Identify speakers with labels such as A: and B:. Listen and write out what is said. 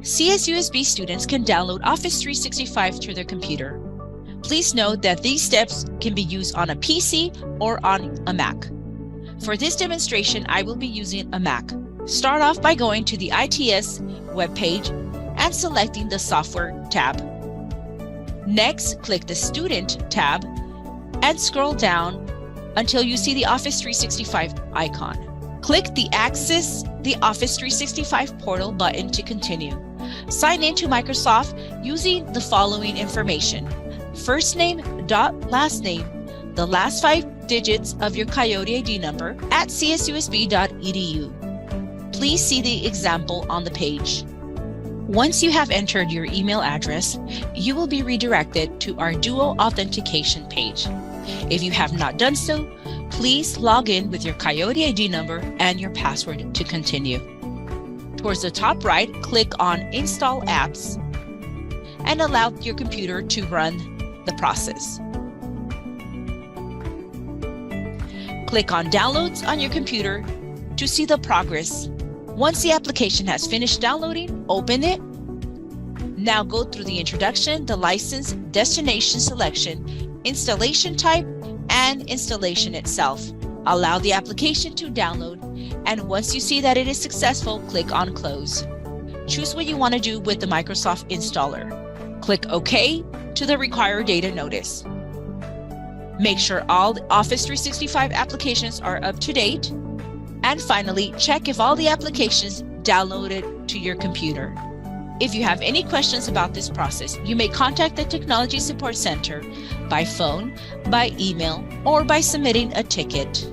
A: CSUSB students can download Office 365 to their computer. Please note that these steps can be used on a PC or on a Mac. For this demonstration, I will be using a Mac. Start off by going to the ITS webpage and selecting the Software tab. Next, click the Student tab and scroll down until you see the Office 365 icon. Click the Access the Office 365 portal button to continue. Sign in to Microsoft using the following information: first name dot last name, the last 5 digits of your Coyote ID number at csusb.edu. Please see the example on the page. Once you have entered your email address, you will be redirected to our Duo Authentication page. If you have not done so, please log in with your Coyote ID number and your password to continue. Towards the top right, click on Install Apps and allow your computer to run the process. Click on Downloads on your computer to see the progress. Once the application has finished downloading, open it. Now go through the introduction, the license, destination selection, installation type, and installation itself. Allow the application to download, and once you see that it is successful, click on Close. Choose what you want to do with the Microsoft installer. Click OK to the Require Data notice. Make sure all the Office 365 applications are up to date. And finally, check if all the applications downloaded to your computer. If you have any questions about this process, you may contact the Technology Support Center by phone, by email, or by submitting a ticket.